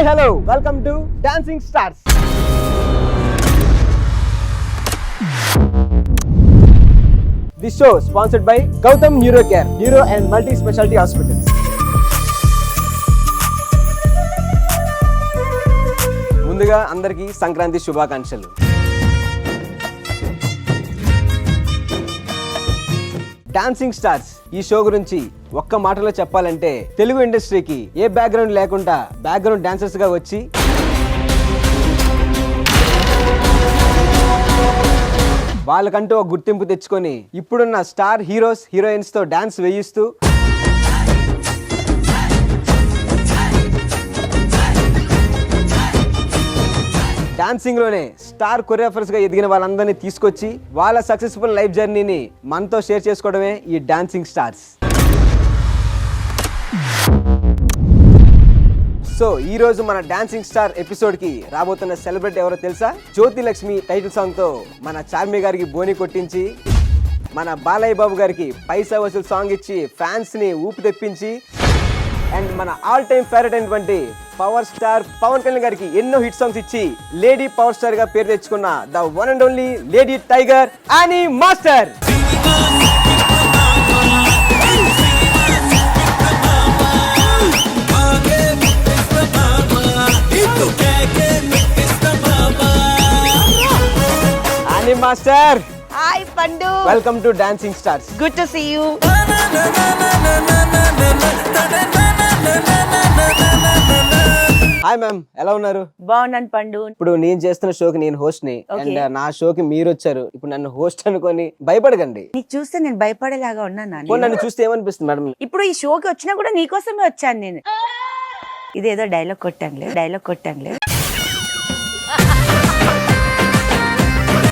Hi hello welcome to dancing stars. This show sponsored by Gautam neuro care, neuro and multi speciality hospitals. ముందుగా అందరికీ సంక్రాంతి శుభాకాంక్షలు. Dancing stars ఈ show గురించి ఒక్క మాటలో చెప్పాలంటే, తెలుగు ఇండస్ట్రీకి ఏ బ్యాక్గ్రౌండ్ లేకుండా బ్యాక్గ్రౌండ్ డాన్సర్స్ గా వచ్చి వాళ్ళకంటూ ఒక గుర్తింపు తెచ్చుకొని ఇప్పుడున్న స్టార్ హీరోస్ హీరోయిన్స్ తో డాన్స్ వేయిస్తూ డాన్సింగ్ లోనే స్టార్ కొరియోగ్రాఫర్స్ గా ఎదిగిన వాళ్ళందరినీ తీసుకొచ్చి వాళ్ళ సక్సెస్ఫుల్ లైఫ్ జర్నీని మనతో షేర్ చేసుకోవడమే ఈ డాన్సింగ్ స్టార్స్. సో ఈ రోజు మన డాన్సింగ్ స్టార్ ఎపిసోడ్ కి రాబోతున్న సెలబ్రిటీ ఎవరో తెలుసా? జ్యోతి లక్ష్మి టైటిల్ సాంగ్ తో మన చార్మి గారికి బోని కొట్టించి, మన బాలయ్య బాబు గారికి పైసా వసూలు సాంగ్ ఇచ్చి ఫ్యాన్స్ ని ఊపి తెప్పించి, అండ్ మన ఆల్ టైమ్ ఫేవరెట్ అయినటువంటి పవర్ స్టార్ పవన్ కళ్యాణ్ గారికి ఎన్నో హిట్ సాంగ్స్ ఇచ్చి లేడీ పవర్ స్టార్ గా పేరు తెచ్చుకున్న the one and only lady tiger Annie master. Annie master, hi Pandu, welcome to dancing stars. Good to see you. Hi ma'am, ఎలా ఉన్నారు? బాగున్నాను పండు. ఇప్పుడు నేను చేస్తున్న షోకి నేను హోస్ట్ ని, అండ్ నా షోకి మీరు వచ్చారు. ఇప్పుడు నన్ను హోస్ట్ అనుకొని భయపడకండి. నీకు చూస్తే నేను భయపడేలాగా ఉన్నాను. నన్ను చూస్తే ఏమనిపిస్తుంది మేడం? ఇప్పుడు ఈ షోకి వచ్చినా కూడా నీకోసమే వచ్చాను నేను. ఇదేదో డైలాగ్ కొట్టానులే.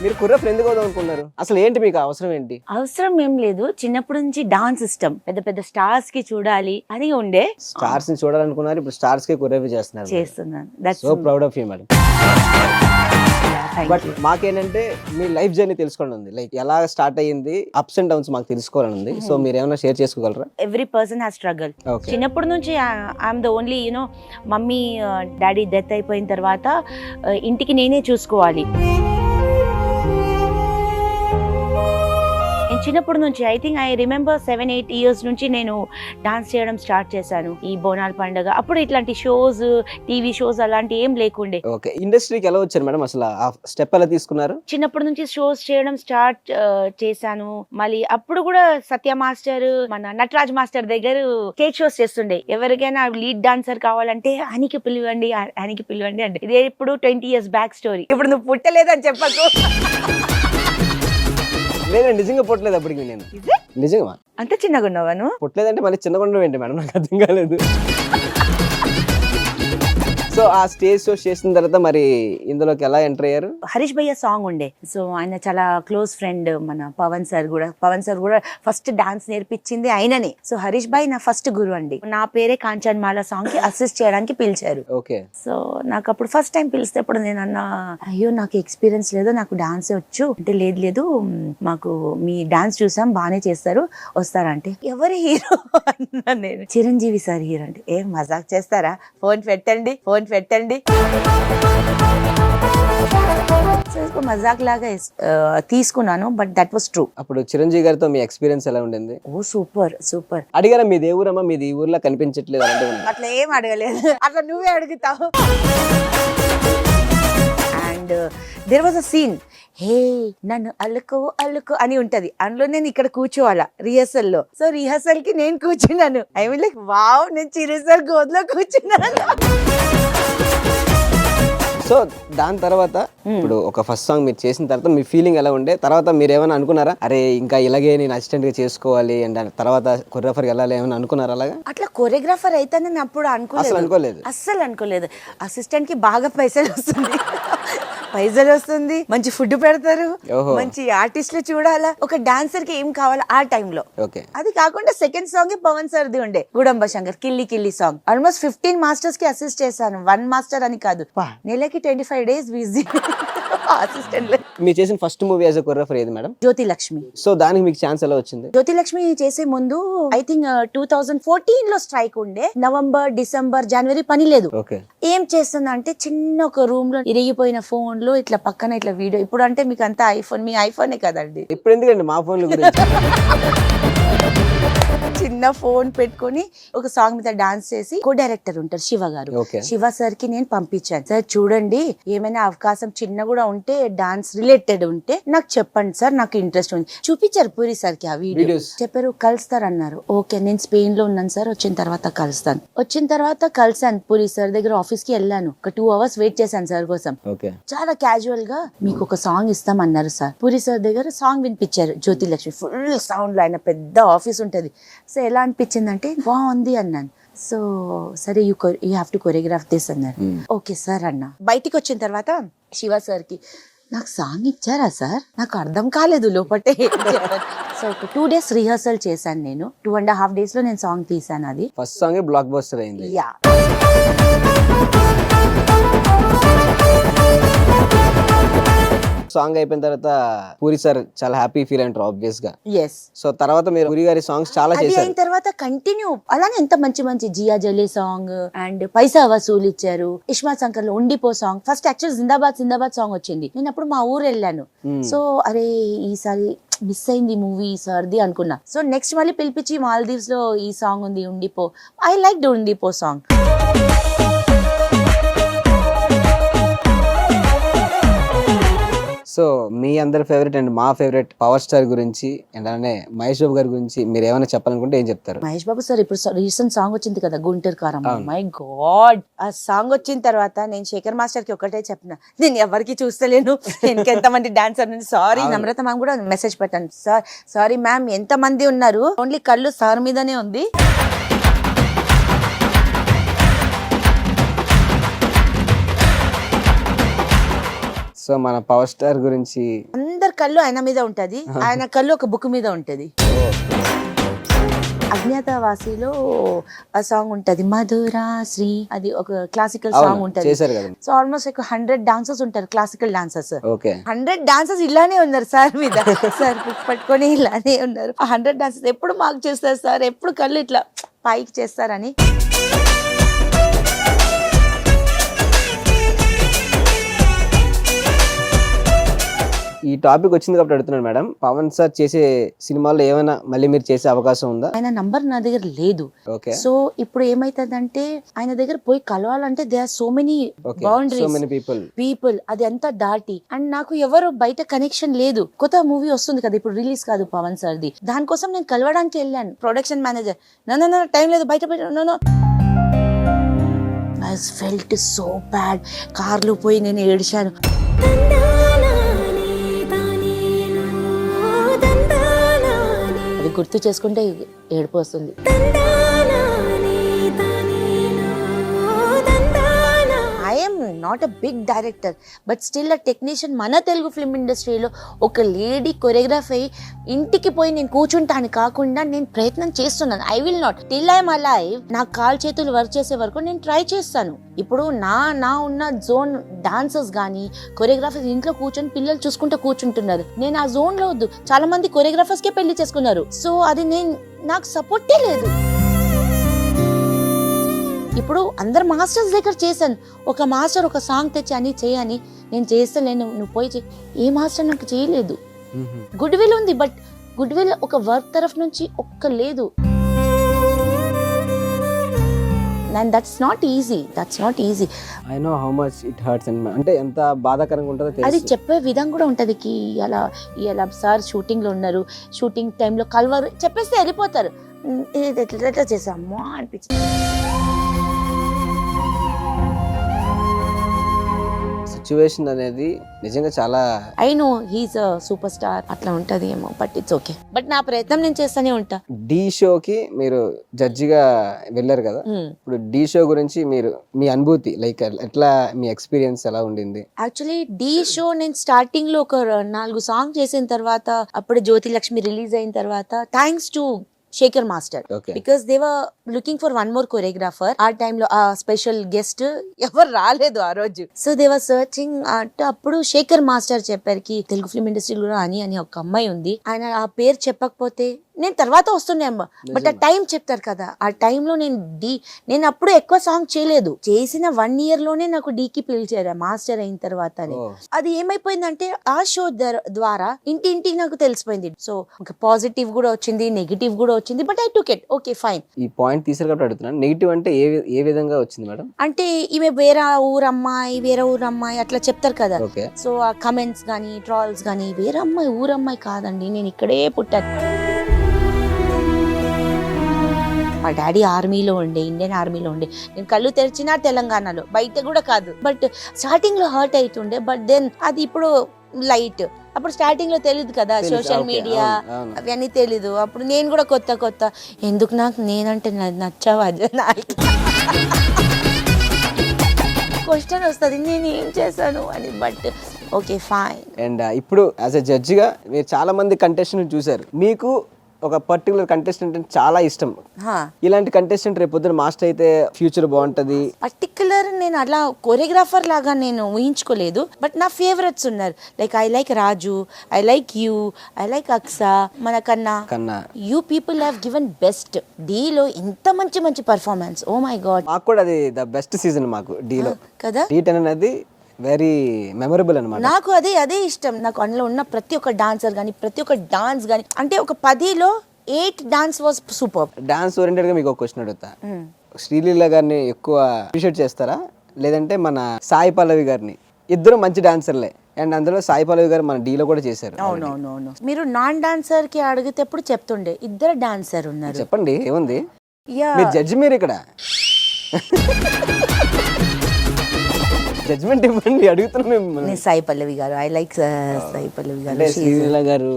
మీరు కుర్రఫ్ ఎందుకు అవుదాం అనుకున్నారు? అసలు ఏంటి మీకు అవసరం ఏంటి? అవసరం ఏం లేదు, చిన్నప్పటి నుంచి డాన్స్ ఇష్టం. పెద్ద పెద్ద స్టార్స్ కి చూడాలి అని ఉండే. స్టార్స్ ని చూడాలనుకున్నారు, ఇప్పుడు స్టార్స్ కి కుర్రఫ్ చేస్తున్నాను. So proud of you madam. But మాకేంటంటే మీ లైఫ్ జర్నీ తెలుసుకోవాలని ఉంది. లైక్ ఎలా స్టార్ట్ అయ్యింది, అప్స్ అండ్ డౌన్స్ మాకు తెలుసుకోవాలని ఉంది. సో మీరు ఏమైనా షేర్ చేసుకోగలరా? Every person has struggle. చిన్నప్పటి నుంచి I'm the only mummy daddy death అయిపోయిన తర్వాత ఇంటికి నేనే చూసుకోవాలి. చిన్నప్పటి నుంచి I think I remember 7-8 years నుంచి నేను డాన్స్ చేయడం స్టార్ట్ చేశాను. ఈ బోనాల పండుగ అప్పుడు ఇట్లాంటి షోస్, టీవీ షోస్ అలాంటి ఏం లేకుండే. ఓకే, ఇండస్ట్రీకి ఎలా వచ్చారు మేడం? అసలు ఆ స్టెప్ ఎలా తీసుకున్నారు? చిన్నప్పటి నుంచి షోస్ చేయడం స్టార్ట్ చేశాను. మళ్ళీ అప్పుడు కూడా సత్య మాస్టర్, మన నటరాజ్ మాస్టర్ దగ్గర స్టేజ్ షోస్ చేస్తుండే. ఎవరికైనా లీడ్ డాన్సర్ కావాలంటే ఆయనకి పిలవండి అంటే. ఇదే ఇప్పుడు 20 years బ్యాక్ స్టోరీ. ఇప్పుడు నువ్వు పుట్టలేదని చెప్పకు. లేదండి, నిజంగా పుట్టలేదు అప్పటికి. నేను నిజంగా అంత చిన్నగా ఉన్నావా? పుట్టలేదంటే మళ్ళీ చిన్నగా ఉండడం ఏంటి మేడం? నాకు అర్థం కాలేదు. సో ఆ స్టేజ్ షో చేసిన తర్వాత మరి ఇందులోకి ఎలా ఎంటర్ అయ్యారు? హరీష్ భయ్య సాంగ్ ఉండే. సో ఆయన చాలా క్లోజ్ ఫ్రెండ్. మన పవన్ సార్ కూడా ఫస్ట్ డాన్స్ నేర్పించింది ఆయననే. సో హరీష్ భాయ్ నా ఫస్ట్ గురు అండి. నా పేరే కాంచన్ మాల సాంగ్ కి అసిస్ట్ చేయడానికి పిలిచారు. ఓకే. సో నాకు అప్పుడు ఫస్ట్ టైం పిలిస్తేప్పుడు నేను అన్నా, అయ్యో నాకు ఎక్స్పీరియన్స్ లేదు, నాకు డాన్స్ వచ్చు అంటే. లేదు మాకు మీ డాన్స్ చూసాం, బాగానే చేస్తారు, వస్తారంటే. ఎవరి హీరో అన్నా నేను. చిరంజీవి సార్ హీరో అంటే. ఏం మజాక్ చేస్తారా? ఫోన్ పెట్టండి. మజాక్ లాగా తీసుకున్నాను, బట్ దట్ వాస్ ట్రూ. అప్పుడు చిరంజీవి గారితో మీ ఎక్స్పీరియన్స్ ఎలా ఉండింది? ఓ సూపర్. అడిగారా మీది ఏ ఊరమ్మా, మీది ఈ ఊర్లో కనిపించట్లేదు అంటే? అట్లా ఏం అడగలేదు, అట్లా నువ్వే అడుగుతావు. And there was a scene, hey నన్ను అల్లుకో అని ఉంటది. అందులో నేను ఇక్కడ కూర్చోవాలా రిహర్సల్ లో. సో రిహర్సల్ కి నేను కూర్చున్నాను. ఐ మీన్ లైక్ వావ్, నేను చిరుసర్ గోద్లో కూర్చున్నాను. సో దాని తర్వాత ఇప్పుడు ఒక ఫస్ట్ సాంగ్ మీరు చేసిన తర్వాత మీ ఫీలింగ్ ఎలా ఉండే? తర్వాత మీరు ఏమైనా అనుకున్నారా, అరే ఇంకా ఇలాగే నేను అసిస్టెంట్ గా చేసుకోవాలి అండ్ తర్వాత కొరియోగ్రాఫర్ వెళ్ళాలి ఏమైనా అనుకున్నారా? అలాగా అట్లా కొరియోగ్రాఫర్ అయితే నేను అప్పుడు అస్సలు అనుకోలేదు. అసిస్టెంట్ కి బాగా పైసలు వస్తుంది, మంచి ఫుడ్ పెడతారు, మంచి ఆర్టిస్టులు చూడాలా. ఒక డాన్సర్ కి ఏం కావాలా ఆ టైంలో. అది కాకుండా సెకండ్ సాంగ్ పవన్ సార్ది ఉండే, గుడంబ శంకర్ కిల్లి సాంగ్. ఆల్మోస్ట్ 15 మాస్టర్స్ కి అసిస్ట్ చేశాను. 1 మాస్టర్ అని కాదు, నెలకి 25 days విజిట్. అసిస్టెంట్. మీరు చేసిన first movie as a choreographer ఏది మేడం? జ్యోతి లక్ష్మి. సో దానికి మీకు ఛాన్స్ ఎలా వచ్చింది? జ్యోతి లక్ష్మి చేసే ముందు ఐ థింక్ 2014 లో స్ట్రైక్ ఉండే. నవంబర్, డిసెంబర్, జనవరి పని లేదు. ఓకే. ఏం చేస్తుందంటే చిన్న ఒక రూమ్ లో ఇరిగిపోయిన ఫోన్ లో ఇట్లా పక్కన ఇట్లా వీడియో. ఇప్పుడు అంటే మీకు అంతా ఐఫోన్, మీ ఐఫోనే కదండి. ఇప్పుడు ఎందుకండి మా ఫోన్ల గురించి? చిన్న ఫోన్ పెట్టుకొని ఒక సాంగ్ మీద డాన్స్ చేసి కో డైరెక్టర్ ఉంటారు శివ గారు. ఓకే. శివ సార్ కి నేను పంపించాను, సార్ చూడండి ఏమైనా అవకాశం చిన్న కూడా ఉంటే డాన్స్ రిలేటెడ్ ఉంటే నాకు చెప్పండి సార్, నాకు ఇంట్రెస్ట్ ఉంది. చూపించారు పూరి సార్ కి ఆ వీడియో. Videos. చెప్పారు కలుస్తారు అన్నారు. ఓకే నేను స్పెయిన్ లో ఉన్నాను సార్, వచ్చిన తర్వాత కలుస్తాను. వచ్చిన తర్వాత కలిసాను పూరి సార్ దగ్గర. ఆఫీస్ కి వెళ్ళాను, ఒక 2 hours వెయిట్ చేశాను సార్ కోసం. ఓకే. చాలా క్యాజువల్ గా మీకు ఒక సాంగ్ ఇస్తాం అన్నారు సార్. పూరి సార్ దగ్గర సాంగ్ వినిపించారు జ్యోతి లక్ష్మి ఫుల్ సౌండ్ లో. ఆయన పెద్ద ఆఫీస్ ఉంటది. సో ఎలా అనిపించింది అంటే బాగుంది అన్నాను. సో సరే you have to choreograph this అన్నారు. ఓకే సార్ అన్నా. బయటికి వచ్చిన తర్వాత శివ సార్ కి నాకు సాంగ్ ఇచ్చారా సార్, నాకు అర్థం కాలేదు లోపటే. సో ఒక 2 days రిహర్సల్ చేశాను నేను. 2.5 days లో నేను సాంగ్ తీసాను. అది ఫస్ట్ సాంగ్ బ్లాక్ బస్టర్ అయింది. యా. సాంగ్ అయిపోయిన తర్వాత పూరి సార్ చాలా హ్యాపీ ఫీల్ అంటారు ఆబ్వియస్ గా. ఎస్. సో తర్వాత మీరు పూరి గారి సాంగ్స్ చాలా అది చేశారు. అయిన తర్వాత కంటిన్యూ అలానే ఎంత మంచి మంచి జియా జలే సాంగ్ అండ్ పైసా వసూలు ఇచ్చారు. ఇష్మా శంకర్ లో ఉండిపో సాంగ్. ఫస్ట్ యాక్చువల్ జిందాబాద్ జిందాబాద్ సాంగ్ వచ్చింది. నేను అప్పుడు మా ఊరు వెళ్ళాను. సో అరే ఈసారి మిస్ అయింది మూవీ సార్ది అనుకున్నా. సో నెక్స్ట్ మళ్ళీ పిలిపించి మాల్దీవ్స్ లో ఈ సాంగ్ ఉంది ఉండిపో. ఐ లైక్ ఉండిపో సాంగ్. సో మీ అందరి ఫేవరెట్ అండ్ మా ఫేవరెట్ పవర్ స్టార్ గురించి అండ్ అలానే మహేష్ బాబు గారి గురించి మీరు ఏమైనా చెప్పాలనుకుంటే ఏం చెప్తారు? మహేష్ బాబు సార్ ఇప్పుడు రీసెంట్ సాంగ్ వచ్చింది కదా గుంటూరు కారం. మై గాడ్, ఆ సాంగ్ వచ్చిన తర్వాత నేను శేఖర్ మాస్టర్ కి ఒకటే చెప్పిన, నేను ఎవరికి చూస్తలేను, ఎంత మంది డాన్సర్ ఉంది. సారీ నమ్రత మ్యామ్ కూడా మెసేజ్ పెట్టాను, సార్ సారీ మ్యామ్ ఎంత మంది ఉన్నారు, ఓన్లీ కళ్ళు సార్ మీదనే ఉంది. సో మన పవర్ స్టార్ గురించి అందరి కళ్ళు ఆయన మీద ఉంటది, ఆయన కళ్ళు ఒక బుక్ మీద ఉంటది. అజ్ఞాతవాసిలో ఆ సాంగ్ ఉంటది మధురా శ్రీ, అది ఒక క్లాసికల్ సాంగ్ ఉంటది. సో ఆల్మోస్ట్ ఒక 100 డాన్సర్స్ ఉంటారు, క్లాసికల్ డాన్సర్స్. 100 డాన్సర్స్ ఇలానే ఉన్నారు సార్ మీద. సార్ బుక్ పట్టుకొని ఇలానే ఉన్నారు. ఆ 100 డాన్సర్స్ ఎప్పుడు మార్క్ చేస్తారు సార్, ఎప్పుడు కళ్ళు ఇట్లా పైకి చేస్తారని. ఈ టాపిక్ వచ్చింది కాబట్టి అడుగుతున్నాను మేడం, పవన్ సార్ చేసే సినిమాల్లో ఏమైనా మళ్ళీ మీరు చేసే అవకాశం ఉందా? ఆయన నంబర్ నా దగ్గర లేదు. సో ఇప్పుడు ఏమైతుందంటే ఆయన దగ్గర పోయి కలవాలంటే they are so many boundaries people, అది అంతా దాటి. అండ్ నాకు ఎవరు బయట కనెక్షన్ లేదు. కొత్త మూవీ వస్తుంది కదా ఇప్పుడు, రిలీజ్ కాదు పవన్ సార్ది, దానికోసం నేను కలవడానికి వెళ్ళాను. ప్రొడక్షన్ మేనేజర్ నో టైం లేదు, బయట no. I felt so bad. కార్లో పోయి నేను ఏడ్చాను. అది గుర్తు చేసుకుంటే ఏడుపు వస్తుంది. I'm not a big director but still a technician. మన తెలుగు ఫిల్మ్ ఇండస్ట్రీలో ఒక లేడీ కొరియోగ్రాఫ్ అయ్యి ఇంటికి పోయి నేను కూర్చుంటాను కాకుండా నేను ప్రయత్నం చేస్తున్నాను. I will not till I'm alive. నా కాలు చేతులు వర్క్ చేసే వరకు నేను ట్రై చేస్తాను. ఇప్పుడు నా ఉన్న జోన్ డాన్సర్స్ కానీ కొరియోగ్రాఫర్స్ ఇంట్లో కూర్చొని పిల్లలు చూసుకుంటూ కూర్చుంటున్నారు. నేను ఆ జోన్ లో వద్దు. చాలా మంది కొరియోగ్రాఫర్స్ కే పెళ్లి చేసుకున్నారు. సో అది నాకు సపోర్టే లేదు. ఇప్పుడు అందరు మాస్టర్స్ దగ్గర చేశాను. ఒక మాస్టర్ ఒక సాంగ్ తెచ్చి అని చేయని నేను చేస్తలేను, నువ్వు పోయి ఏ మాస్టర్ నాకు చేయలేదు. గుడ్ విల్ ఉంది బట్ గుడ్ విల్ ఒక వర్క్ తరఫు నుంచి ఒక్క లేదు. And that's not easy. I know how much it hurts and అంటే ఎంత బాధాకరంగా ఉంటుందో తెలుసు. అది చెప్పే విధం కూడా ఉంటది కి ఇలా సార్ షూటింగ్ లో ఉన్నారు, షూటింగ్ టైంలో కల్వర్ చెప్పేస్తే వెళ్ళిపోతారు. ఎట్లా చేసామో అనిపించింది. సిచ్యువేషన్ అనేది నిజంగా చాలా I know he's a super star అట్లా ఉంటది ఏమో బట్ ఇట్స్ ఓకే. బట్ నా ప్రయత్నం నేను చేస్తానే ఉంటా. డి షోకి మీరు జడ్జిగా వెళ్ళారు కదా, ఇప్పుడు డి షో గురించి మీరు మీ అనుభూతి లైక్ ఎట్లా మీ ఎక్స్పీరియన్స్ ఎలా ఉండింది? యాక్చువల్లీ డి షో నేను స్టార్టింగ్ లో ఒక 4 సాంగ్ చేసిన తర్వాత, అప్పుడు జ్యోతి లక్ష్మి రిలీజ్ అయిన తర్వాత thanks to Shekhar master, okay because they were looking for one more choreographer. ఆ టైంలో ఆ స్పెషల్ గెస్ట్ ఎవరు రాలేదు ఆ రోజు. So they were searching. అప్పుడు శేఖర్ మాస్టర్ చెప్పారు తెలుగు ఫిల్మ్ ఇండస్ట్రీలో కూడా అని ఒక అమ్మాయి ఉంది, ఆయన ఆ పేరు చెప్పకపోతే నేను తర్వాత వస్తున్నాను, బట్ ఆ టైం చెప్తారు కదా, ఆ టైంలో నేను అప్పుడు ఎక్కువ సాంగ్ చేయలేదు, చేసిన 1 year లోనే నాకు డీకి పిలిచారు మాస్టర్ అయిన తర్వాత. అది ఏమైపోయిందంటే ఆ షో ద్వారా ఇంటింటికి నాకు తెలిసిపోయింది. సో ఒక పాజిటివ్ కూడా వచ్చింది, నెగిటివ్ కూడా వచ్చింది, but I took it okay fine. ఈ పాయింట్ తీసారు కాబట్టి అడుగుతున్నాను, నెగిటివ్ అంటే ఏ విధంగా వచ్చింది మేడం? అంటే ఈమె వేరే ఊరమ్మాయి అట్లా చెప్తారు కదా. ఓకే. సో ఆ కమెంట్స్ గానీ ట్రాల్స్ గానీ, వేరే అమ్మాయి ఊరమ్మాయి కాదండి, నేను ఇక్కడే పుట్టాను. మా డాడీ ఆర్మీలో ఉండే, ఇండియన్ ఆర్మీలో ఉండే, నేను కళ్ళు తెరిచినా తెలంగాణలో, బయట కూడా కాదు. బట్ స్టార్టింగ్ లో హర్ట్ అవుతుండే, బట్ దెన్ అది ఇప్పుడు లైట్. అప్పుడు స్టార్టింగ్ లో తెలియదు కదా సోషల్ మీడియా అవన్నీ తెలీదు. అప్పుడు నేను కూడా కొత్త ఎందుకు నాకు నేనంటే నచ్చవా క్వశ్చన్ వస్తుంది, నేను ఏం చేశాను అని. But okay fine. అండ్ ఇప్పుడు యాజ్ ఎ జడ్జిగా మీరు చాలా మంది కంటెస్టెంట్ చూసారు, మీకు ఒక పర్టికులర్ కంటెస్టెంట్ అంటే చాలా ఇష్టం. ఇలాంటి కంటెస్టెంట్ రేపు పొద్దున మాస్టర్ అయితే ఫ్యూచర్ బాగుంటది. పర్టికులర్ నేను అట్లా కొరియోగ్రాఫర్ లాగా నేను ఊహించుకోలేదు, బట్ నా ఫేవరెట్స్ ఉన్నారు. Like I like Raju, I like you, I like Aksa, మన కన్నా. You people have given best. డీలో ఇంత మంచి పర్ఫార్మెన్స్, ఓ మై గాడ్. మాకు కూడా అది ద బెస్ట్ సీజన్ మాకు డీలో కదా. D10 అనేది వెరీ మెమరబుల్ అనమాట. నాకు అదే ఇష్టం. నాకు అందులో ఉన్న ప్రతి ఒక్క డాన్సర్ గానీ, ప్రతి ఒక్క డాన్స్ గానీ, అంటే ఒక 10లో 8 dance was super. Dance oriented గా మీకు ఒక క్వశ్చన్ అడుగుతా, శ్రీలీల గారిని ఎక్కువ అప్రిషియేట్ చేస్తారా లేదంటే మన సాయి పల్లవి గారిని? ఇద్దరు మంచి డాన్సర్లే, అండ్ అందులో సాయి పల్లవి గారు మన డీలో కూడా చేశారు. అవునవును. మీరు నాన్ డాన్సర్ కి అడిగితేప్పుడు చెప్తుండే ఇద్దరు డాన్సర్ ఉన్నారు. చెప్పండి ఏముంది, మీరు జడ్జి, మీరు ఇక్కడ జడ్జ్మెంట్ ఇవ్వండి, అడుగుతున్నాం. సాయి పల్లవి గారు, ఐ లైక్ సాయి పల్లవి గారు. శ్రీలీల గారు,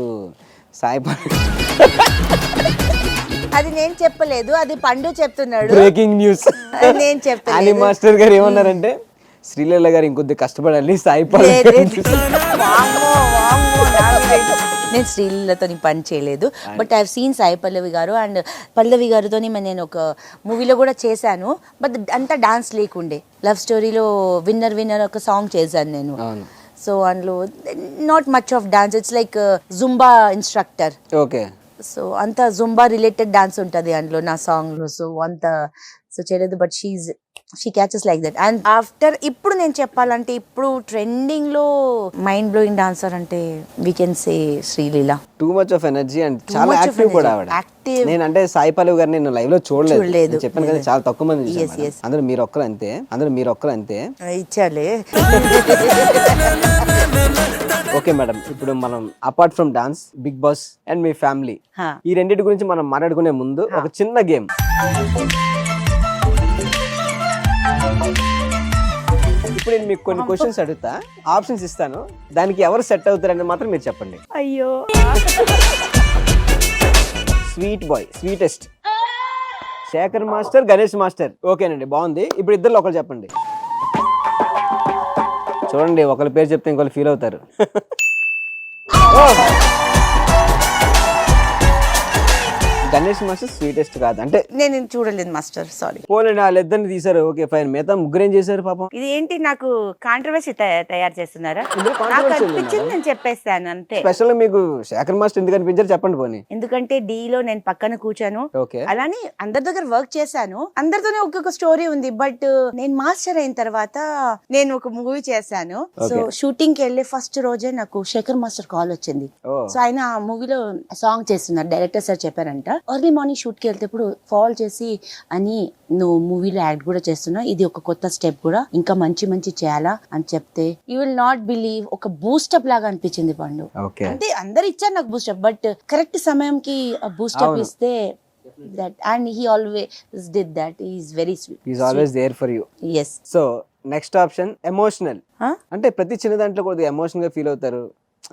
సాయి పల్లవి అది నేను చెప్పలేదు, అది పండు చెప్తున్నాడు. Breaking news. నేను చెప్తాను. అని మాస్టర్ గారు ఏమన్నారంటే శ్రీలీల గారు ఇంకొద్ది కష్టపడాలి, సాయి నేను శ్రీలీలతో పని చేయలేదు, but I have seen Sai Pallavi garu. And పల్లవి గారితో నేను ఒక మూవీలో కూడా చేశాను, బట్ అంతా డాన్స్ లేకుండే. లవ్ స్టోరీలో విన్నర్ ఒక సాంగ్ చేశాను నేను. సో అందులో not much of dance, it's like Zumba instructor. Okay. So అంత జుంబా రిలేటెడ్ డాన్స్ ఉంటుంది అందులో నా సాంగ్ లో. సో అంత చేయలేదు, but she catches like that. And after ఇప్పుడు నేను చెప్పాలంటే ఇప్పుడు ట్రెండింగ్ లో మైండ్ బ్లోయింగ్ డాన్సర్ అంటే we can say Sreeleela. Too much of energy and చాలా యాక్టివ్ కూడా ఆవిడ. నేను అంటే సాయి పల్లవి గారిని నేను లైవ్ లో చూడలేదు, చెప్పాను కదా, చాలా తక్కువ మంది చూసాను. అందులో మీరు ఒక్కరు అంతే ఇచ్చాలే. ఓకే మేడం, ఇప్పుడు మనం apart from dance, Big Boss and మీ ఫ్యామిలీ, ఈ రెండింటి గురించి మనం మాట్లాడుకునే ముందు ఒక చిన్న గేమ్. ఇప్పుడు నేను మీకు కొన్ని క్వశ్చన్స్ అడుగుతా, ఆప్షన్స్ ఇస్తాను, దానికి ఎవరు సెట్ అవుతారని మాత్రం మీరు చెప్పండి. అయ్యో. Sweet boy, sweetest, Shekhar master, Ganesh master. ఓకేనండి, బాగుంది. ఇప్పుడు ఇద్దరు ఒకరు చెప్పండి. చూడండి, ఒకరి పేరు చెప్తే ఇంకొకరు ఫీల్ అవుతారు. గణేష్ మాస్టర్ స్వీటెస్ట్ కాదు అంటే నేను చూడలేదు మాస్టర్, సారీ. పోలేండి, వాళ్ళిద్దరిని తీసారు, ఓకే ఫైన్. మిగతా ముగ్గురు ఏం చేశారు పాపం? ఇది ఏంటి, నాకు కాంట్రవర్సీ తయారు చేస్తున్నారా? నాకు అనిపించింది నేను చెప్పేస్తాను అంతే. స్పెషల్ మీకు శేఖర్ మాస్టర్ ఎందుకు అనిపించారు చెప్పండి పోనీ. ఎందుకంటే డీలో నేను పక్కన కూర్చాను, అలానే అందరి దగ్గర వర్క్ చేశాను, అందరితోనే ఒక్కొక్క స్టోరీ ఉంది. బట్ నేను మాస్టర్ అయిన తర్వాత నేను ఒక మూవీ చేశాను. సో షూటింగ్ కి వెళ్ళే ఫస్ట్ రోజే నాకు శేఖర్ మాస్టర్ కాల్ వచ్చింది. సో ఆయన ఆ మూవీలో సాంగ్ చేస్తున్నారు, డైరెక్టర్ సార్ చెప్పారంట, ఎర్లీ మార్నింగ్ షూట్ కి వెళ్తేప్పుడు కాల్ చేసి, అని నువ్వు మూవీలో యాక్ట్ కూడా చేస్తున్నావు, ఇది ఒక కొత్త స్టెప్ కూడా, ఇంకా మంచి చేయాలా అని చెప్తే యూ విల్ నాట్ బిలీవ్, ఒక బూస్టప్ లాగా అనిపించింది పండు. అంటే అందరు ఇచ్చారు నాకు బూస్టప్, బట్ కరెక్ట్ సమయంకి బూస్టప్ ఇస్తే that, and he always did that. He is very sweet. He is always there for you. Yes. So next option, emotional. అంటే ప్రతి చిన్న దాంట్లో కూడా ఎమోషనల్ గా ఫీల్ అవుతారు,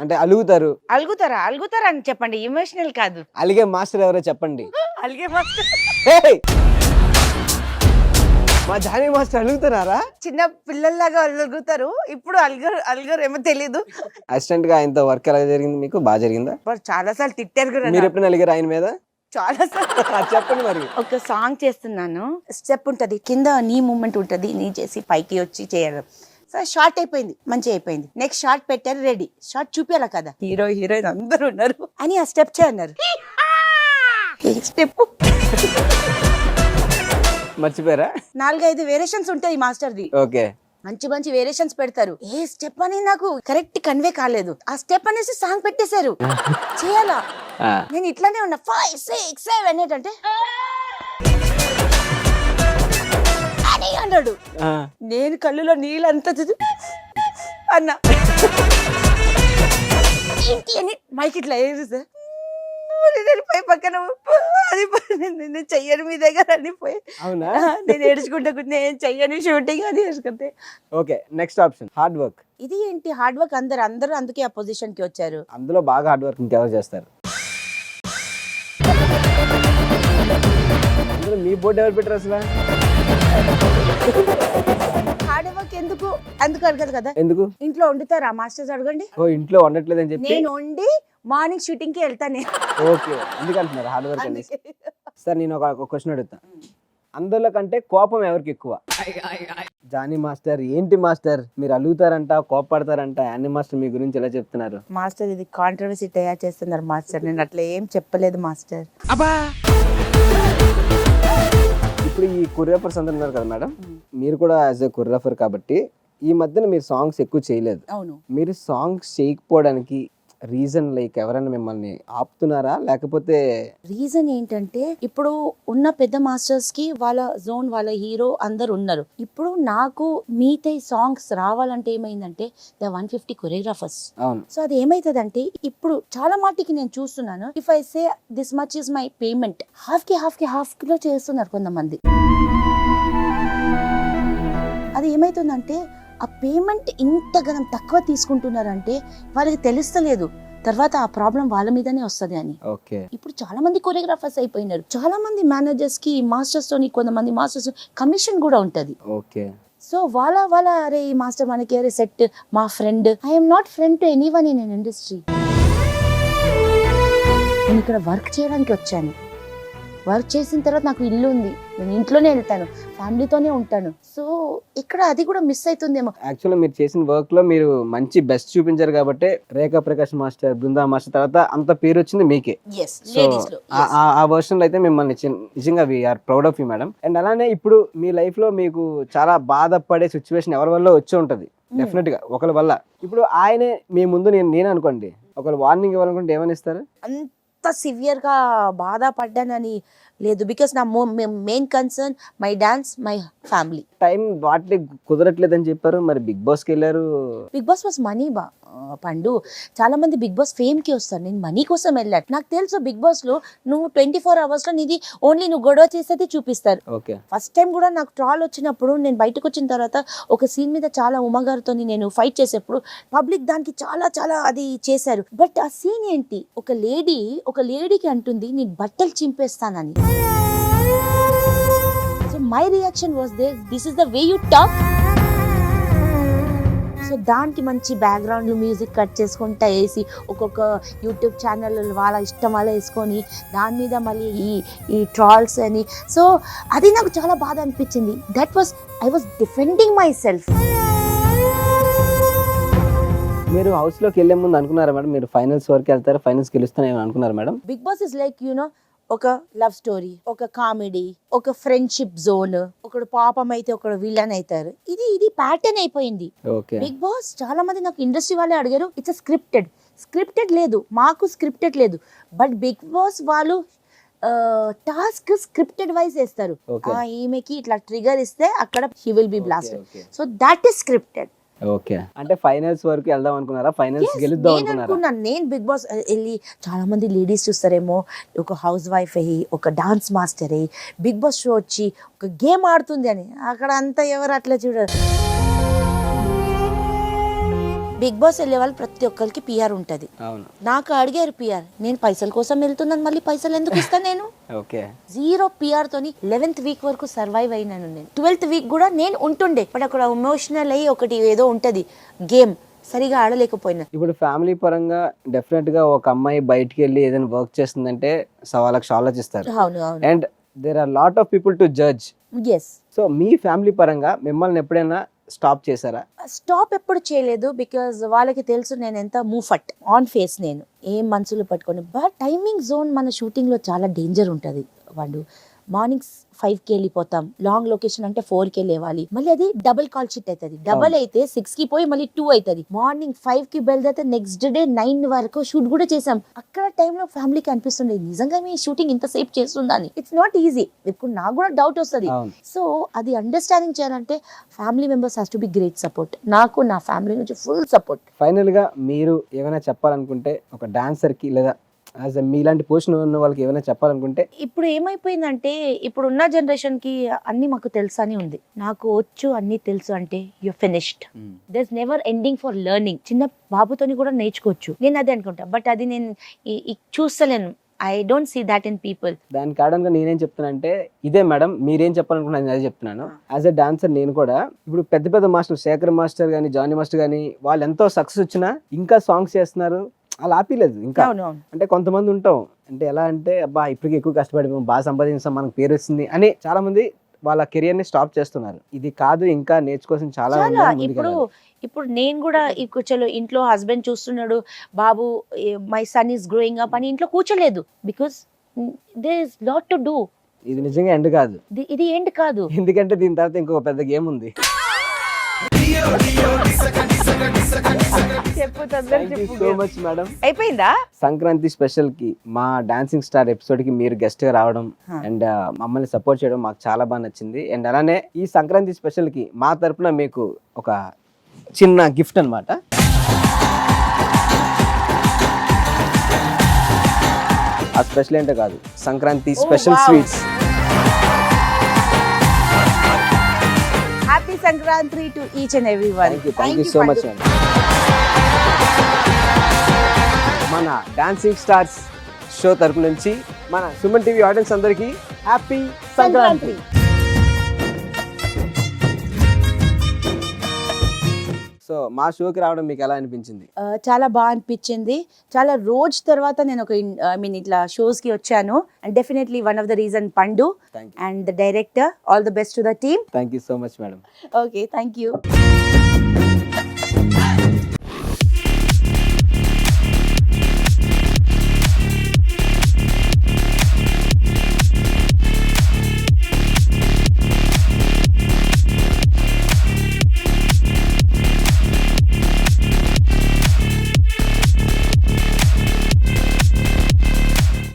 అంటే అలుగుతారా అని చెప్పండి, ఎమోషనల్ కాదు. అలిగే మాస్టర్ ఎవరో చెప్పండి. అలిగే మాస్టర్ మా జానీ మాస్టర్ అలుగుతున్నారా? చిన్న పిల్లల్లాగా అలుగుతారు, ఇప్పుడు అలుగరు ఏమో తెలీదు. అసిస్టెంట్ గా ఆయనతో వర్క్ ఎలా జరిగింది మీకు? బాగా జరిగిందా? చాలా సార్లు తిట్టారు కదా. మీరు ఎప్పుడైనా అలిగారు ఆయన మీద? చాలా చెప్పండి మరి. ఒక సాంగ్ చేస్తున్నాను, స్టెప్ ఉంటది, కింద నీ మూమెంట్ ఉంటది, నీ చేసి పైకి వచ్చి చేయడం. సో షార్ట్ అయిపోయింది, మంచిగా అయిపోయింది. నెక్స్ట్ షార్ట్ పెట్టారు, రెడీ. షార్ట్ చూపించాల కదా, హీరో హీరోయిన్ అందరూ ఉన్నారు అని ఆ స్టెప్ చేయన్నారు. స్టెప్ మర్చిపోయారా? 4-5 వేరియేషన్స్ ఉంటాయి మాస్టర్ది. ఓకే. మంచి మంచి వేరియేషన్స్ పెడతారు. ఏ స్టెప్ అని నాకు కరెక్ట్ కన్వే కాలేదు. ఆ స్టెప్ అనేసి సాంగ్ పెట్టేశారు. చేయాలా? నేను ఇట్లానే ఉన్నా 5, 6, 7 ఏంటంటే అని అన్నాడు. నేను కళ్ళులో నీళ్ళంతా అన్నా ఏంటి అని మైక్ ఇట్లా సార్ వెళ్ళిపోయి పక్కన అది నేను చెయ్యను మీ దగ్గర అనిపోయి. అవునా? నేను ఏడ్చుకుంటా నేను చెయ్యను షూటింగ్ అది ఏడ్చుకుంటే. Okay, next option hard work. ఇది ఏంటి హార్డ్ వర్క్? అందరూ అందుకే ఆ పొజిషన్ కి వచ్చారు. అందులో బాగా హార్డ్ వర్క్ ఇంకెవరు చేస్తారు? అందులో మీ బోర్డు ఎవరు పెట్టారు అసలు? హార్డ్ వర్క్ ఎందుకు అడగదు కదా. ఎందుకు? ఇంట్లో వండుతారా మాస్టర్స్? అడగండి. ఓ, ఇంట్లో వండట్లేదు అని చెప్పి నేను వండి మార్నింగ్ షూటింగ్ కి వెళ్తాను. ఓకే, ఎందుకంటున్నారు హార్డ్ వర్క్ అని? సార్ నేను ఒక క్వశ్చన్ అడుగుతా. అందులో కంటే కోపం ఎవరికి ఎక్కువ? జానీ మాస్టర్ ఏంటి మాస్టర్ మీరు అలుగుతారంట, కోపడతారంట, యానీ మాస్టర్ మీ గురించి ఎలా చెప్తున్నారు? మాస్టర్ ఇది కాంట్రవర్సీ తయారు చేస్తున్నారు మాస్టర్. నేను అట్లా ఏం చెప్పలేదు మాస్టర్. ఇప్పుడు ఈ కొరియోగ్రాఫర్స్ అందరు ఉన్నారు కదా మేడం, మీరు కూడా యాజ్ ఎ కొరియోగ్రాఫర్ కాబట్టి ఈ మధ్యన మీరు సాంగ్స్ ఎక్కువ చేయలేదు. అవును. మీరు సాంగ్స్ చేయకపోవడానికి రీజన్ లైక్ ఎవరైనా మిమ్మల్ని ఆపుతున్నారా, లేకపోతే? రీజన్ ఏంటంటే ఇప్పుడు ఉన్న పెద్ద మాస్టర్స్ కి వాళ్ళ జోన్, వాళ్ళ హీరో అందరు ఉన్నారు. ఇప్పుడు నాకు మీతో సాంగ్స్ రావాలంటే ఏమైందంటే 150 కొరియోగ్రాఫర్స్. అవును. సో అది ఏమైతుందంటే ఇప్పుడు చాలా మాటికి నేను చూస్తున్నాను, if I say this much is my payment, half kilo చేస్తున్నారు కొంతమంది. అది ఏమైతుందంటే ఆ పేమెంట్ ఇంత గణం తక్కువ తీసుకుంటున్నారంటే వాళ్ళకి తెలుస్తలేదు తర్వాత ఆ ప్రాబ్లం వాళ్ళ మీదనే వస్తుంది అని. ఇప్పుడు చాలా మంది కొరియోగ్రాఫర్స్ అయిపోయినారు. చాలా మంది మేనేజర్స్ కి మాస్టర్స్ తోని, కొంతమంది మాస్టర్స్ కమిషన్ కూడా ఉంటది. సో వాళ్ళ అరే ఈ మాస్టర్ మనకి అరే సెట్ మా friend. I'm not friend to anyone in an industry. నేను ఇక్కడ వర్క్ చేయడానికి వచ్చాను. వర్క్ చేసిన తర్వాత నాకు ఇల్లు ఉంది, నేను ఇంట్లోనే వెళ్తాను, ఫ్యామిలీతోనే ఉంటాను. సో ఇక్కడ అది కూడా మిస్ అవుతుందేమో. యాక్చువల్లీ మీరు చేసిన వర్క్ లో మీరు మంచి బెస్ట్ చూపించారు కాబట్టి రేఖా ప్రకాష్ మాస్టర్, బృందా మాస్టర్ తర్వాత అంత పేరు వచ్చింది మీకే. ఆ వర్షన్ లో అయితే మిమ్మల్ని నిజంగా we are proud of you madam. And అలానే ఇప్పుడు మీ లైఫ్ లో మీకు చాలా బాధపడే సిచ్యువేషన్ ఎవరి వల్ల వచ్చి ఉంటది డెఫినెట్ గా ఒకరి వల్ల. ఇప్పుడు ఆయనే మీ ముందు నేను అనుకోండి ఒకరు వార్నింగ్ ఇవ్వాలనుకుంటే ఏమని ఇస్తారు? అంత సివియర్ గా బాధపడ్డానని లేదు, బికాస్ నా main concern my dance, my family. Time వాటి కుదరట్లేదని చెప్పారు, మరి బిగ్ బాస్ కి వెళ్ళారు. బిగ్ బాస్ వాస్ మనీ పండు. చాలా మంది బిగ్ బాస్ ఫేమ్ కి వస్తారు, నేను మనీ కోసం వెళ్ళాను. నాకు తెలుసు బిగ్ బాస్ లో నువ్వు 24 hours లో నీది ఓన్లీ నువ్వు గొడవ చేసేది చూపిస్తారు. ఫస్ట్ టైం కూడా నాకు ట్రాల్ వచ్చినప్పుడు నేను బయటకు వచ్చిన తర్వాత ఒక సీన్ మీద చాలా ఉమాగారితో నేను ఫైట్ చేసేప్పుడు పబ్లిక్ దానికి చాలా చాలా అది చేశారు. బట్ ఆ సీన్ ఏంటి, ఒక లేడీకి అంటుంది నేను బట్టలు చింపేస్తానని. So my reaction was there, this is the way you talk. So దానికి మంచి బ్యాక్గ్రౌండ్ మ్యూజిక్ కట్ చేసుకుంటా వేసి ఒక్కొక్క యూట్యూబ్ ఛానల్ వాళ్ళ ఇష్టం అలా వేసుకొని దాని మీద మళ్ళీ ఈ ట్రాల్స్ అని. సో అది నాకు చాలా బాధ అనిపించింది. I was defending my self. మీరు హౌస్ లోకి వెళ్లే ముందు అనుకున్నారా మేడం మీరు ఫైనల్స్ వరకు వెళ్తారు, ఫైనల్స్ గెలుస్తారని అనుకున్నారా madam? Big Boss is like ఒక లవ్ స్టోరీ, ఒక కామెడీ, ఒక ఫ్రెండ్షిప్ జోన్, ఒకడు పాపం అయితే ఒకడు విలన్ అవుతారు. ఇది ప్యాటర్న్ అయిపోయింది బిగ్ బాస్. చాలా మంది నాకు ఇండస్ట్రీ వాళ్ళే అడిగారు, ఇట్స్ స్క్రిప్టెడ్ లేదు, మాకు స్క్రిప్టెడ్ లేదు. బట్ బిగ్ బాస్ వాళ్ళు టాస్క్ స్క్రిప్టెడ్ వైజ్ వేస్తారు. ఈమెకి ఇట్లా ట్రిగర్ ఇస్తే అక్కడ he will be blasted. So that is scripted. అంటే ఫైనల్స్ వరకు వెళ్దాం అనుకున్నారా, ఫైనల్స్ గెలుద్దాం అనుకున్నారా? నేను బిగ్ బాస్ వెళ్ళి చాలా మంది లేడీస్ చూస్తారేమో, ఒక హౌస్ వైఫ్ అయ్యి, ఒక డాన్స్ మాస్టర్ అయ్యి బిగ్ బాస్ షో వచ్చి ఒక గేమ్ ఆడుతుంది అని. అక్కడ అంతా ఎవరు అట్లా చూడరు. బిగ్ బాస్ వెళ్ళే వాళ్ళు ప్రతి ఒక్కరికి పిఆర్ ఉంటది. నాకు అడిగారు పిఆర్, నేను పైసల కోసం వెళ్తున్నాను, మళ్ళీ పైసలు ఎందుకు ఇస్తాను? నేను 0 పిఆర్ తోని 11th వీక్ వరకు సర్వైవ్ అయినాను. నేను 12th వీక్ కూడా నేను ఉంటుండే. బట్ అక్కడ ఎమోషనల్ అయ్యి ఒకటి ఏదో ఉంటది గేమ్, సరిగా ఆడలేకపోయినా. ఇప్పుడు ఫ్యామిలీ పరంగా డెఫినెట్ గా ఒక అమ్మాయి బయటికి వెళ్ళి ఏదైనా వర్క్ చేస్తుందంటే 1,00,000 ఆలోచిస్తారు. అవును అవును. And there are lot of people to judge. Yes. So మీ ఫ్యామిలీ పరంగా మిమ్మల్ని ఎప్పుడైనా స్టాప్ చేశారా? స్టాప్ ఎప్పుడు చేయలేదు, బికాజ్ వాళ్ళకి తెలుసు నేను ఎంత మూఫట్ ఆన్ ఫేస్, నేను ఏం మనసులో పట్టుకొని. బట్ టైమింగ్ జోన్ మన షూటింగ్ లో చాలా డేంజర్ ఉంటుంది. వాళ్ళు మార్నింగ్ 5కి వెళ్ళిపోతాం, లాంగ్ లొకేషన్ అంటే 4కి లేవాలి, మళ్ళీ అది డబుల్ కాల్ షీట్ అవుతుంది. డబుల్ అయితే 6కి పోయి మళ్ళీ 2 అవుతుంది. మార్నింగ్ 5కి బయలుదేరితే నెక్స్ట్ డే 9 వరకు షూట్ కూడా చేసాం. అక్కడ టైంలో ఫ్యామిలీకి అనిపిస్తుంది నిజంగా మీ షూటింగ్ ఇంత సేపు చేస్తుందని. It's not easy. ఇప్పుడు నాకు కూడా డౌట్ వస్తుంది. సో అది అండర్స్టాండింగ్ చేయాలంటే family members has to be great support. నాకు నా ఫ్యామిలీ నుంచి ఫుల్ సపోర్ట్. ఫైనల్ గా మీరు ఏమైనా చెప్పాలనుకుంటే ఒక డాన్సర్ కి లేదా యాజ్ మీలాంటి పొజిషన్ ఉన్న వాళ్ళకి ఏమైనా చెప్పాలనుకుంటే? ఇప్పుడు ఏమైపోయిందంటే ఇప్పుడున్న జనరేషన్ కి అన్ని మాకు తెలుసు అని ఉంది. నాకు వచ్చు అన్ని తెలుసు అంటే you finished. There is never ending for learning. చిన్న బాబుతోని కూడా నేర్చుకోవచ్చు, నేను అదే అనుకుంటా. బట్ అది నేను చూస్తలేను. I don't see that in people. దానికి కారణంగా నేనేం చెప్తున్నానంటే ఇదే మేడం, మీరేం చెప్పాలనుకుంటున్నా నేను అదే చెప్తున్నాను. యాజ్ ఎ డాన్సర్ నేను కూడా ఇప్పుడు పెద్ద పెద్ద మాస్టర్ శేఖర్ మాస్టర్ కానీ జానీ మాస్టర్ కానీ వాళ్ళు ఎంతో సక్సెస్ వచ్చినా ఇంకా సాంగ్స్ చేస్తున్నారు, అలా ఆపిలేదు ఇంకా. అంటే కొంతమంది ఉంటాం అంటే ఎలా అంటే అబ్బా ఇప్పటికి ఎక్కువ కష్టపడిపోయాం, బాగా సంపాదించాం, మనకు పేరు వచ్చింది అని చాలా మంది వాళ్ళ కెరియర్ ని స్టాప్ చేస్తున్నారు. ఇది కాదు, ఇంకా నేర్చుకోవాల్సిన చాలా ఉంది. ఇప్పుడు నేను కూడా చలో ఇంట్లో హస్బెండ్ చూస్తున్నాడు, బాబు my son is growing up అని ఇంట్లో కూర్చోలేదు. Because there is lot to do. ఇది నిజంగా ఎండ్ కాదు, ఇది ఎండ్ కాదు. ఎందుకంటే దీని తర్వాత ఇంకొక పెద్ద గేమ్ ఉంది. So much madam. అయిపోయిందా? సంక్రాంతి స్పెషల్ కి మా డాన్సింగ్ స్టార్ ఎపిసోడ్ కి మీరు గెస్ట్ గా రావడం అండ్ మమ్మల్ని సపోర్ట్ చేయడం మాకు చాలా బాగా నచ్చింది. అండ్ అలానే ఈ సంక్రాంతి స్పెషల్ కి మా తరపున మీకు ఒక చిన్న గిఫ్ట్ అన్నమాట. ఆ స్పెషల్ ఏంటో కాదు, Sankranti special sweets. Happy Sankranti to each and everyone. Thank you so much madam. మన డాన్సింగ్ స్టార్స్ షో తరపు నుంచి మన సుమన్ టీవీ ఆడియన్స్ అందరికీ హ్యాపీ సంక్రాంతి. సో మా షోకి రావడం మీకు ఎలా అనిపించింది? చాలా బాగా అనిపించింది. చాలా రోజు తర్వాత నేను ఒక ఇట్లా షోస్ కి వచ్చాను. And definitely one of the reason Pandu and the director. All the best to the team. Thank you so much madam. Okay, thank you.